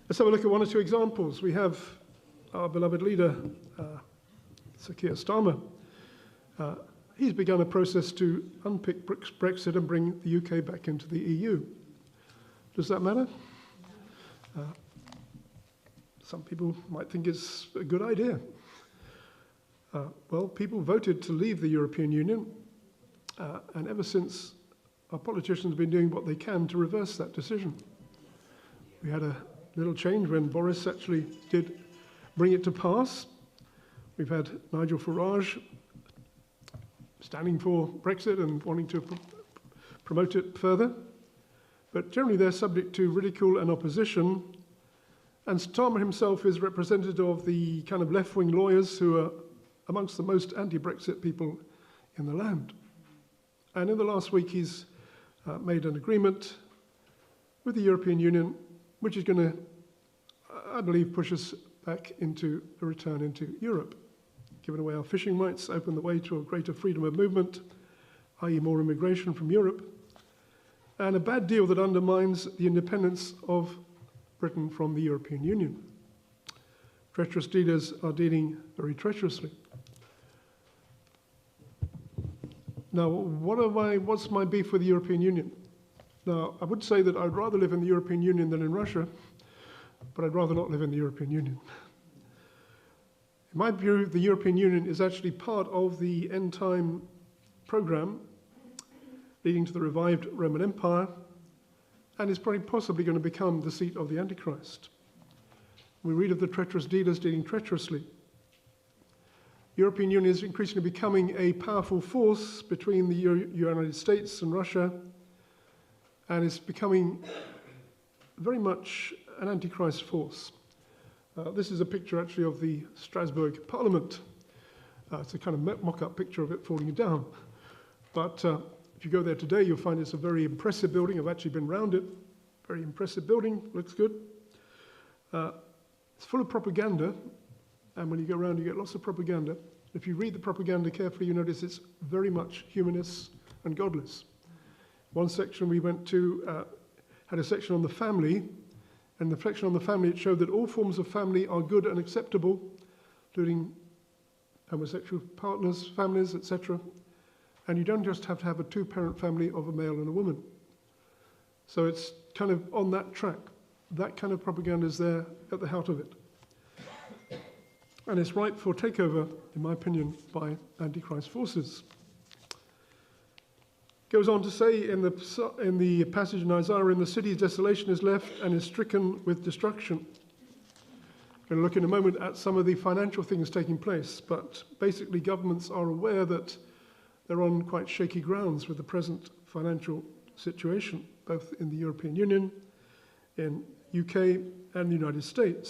Let's have a look at one or two examples. We have our beloved leader, Sir Keir Starmer. He's begun a process to unpick Brexit and bring the UK back into the EU. Does that matter? Some people might think it's a good idea. Well, people voted to leave the European Union, and ever since, our politicians have been doing what they can to reverse that decision. We had a little change when Boris actually did bring it to pass. We've had Nigel Farage standing for Brexit and wanting to promote it further. But generally they're subject to ridicule and opposition. And Starmer himself is representative of the kind of left-wing lawyers who are amongst the most anti-Brexit people in the land. And in the last week he's made an agreement with the European Union, which is going to, I believe, push us back into a return into Europe. Giving away our fishing rights, open the way to a greater freedom of movement, i.e. more immigration from Europe, and a bad deal that undermines the independence of Britain from the European Union. Treacherous leaders are dealing very treacherously. Now, what's my beef with the European Union? Now, I would say that I'd rather live in the European Union than in Russia, but I'd rather not live in the European Union. In my view, the European Union is actually part of the end-time program leading to the revived Roman Empire, and is probably possibly going to become the seat of the Antichrist. We read of the treacherous dealers dealing treacherously. The European Union is increasingly becoming a powerful force between the United States and Russia, and is becoming very much an Antichrist force. This is a picture actually of the Strasbourg Parliament. It's a kind of mock-up picture of it falling down. But if you go there today, you'll find it's a very impressive building. I've actually been around it. Very impressive building, looks good. It's full of propaganda, and when you go around, you get lots of propaganda. If you read the propaganda carefully, you notice it's very much humanist and godless. One section we went to had a section on the family, and the section on the family, it showed that all forms of family are good and acceptable, including homosexual partners, families, etc. And you don't just have to have a two-parent family of a male and a woman. So it's kind of on that track. That kind of propaganda is there at the heart of it. And it's ripe for takeover, in my opinion, by Antichrist forces. Goes on to say in the passage in Isaiah, in the city's desolation is left and is stricken with destruction. I'm going to look in a moment at some of the financial things taking place, but basically governments are aware that they're on quite shaky grounds with the present financial situation, both in the European Union, in UK and the United States.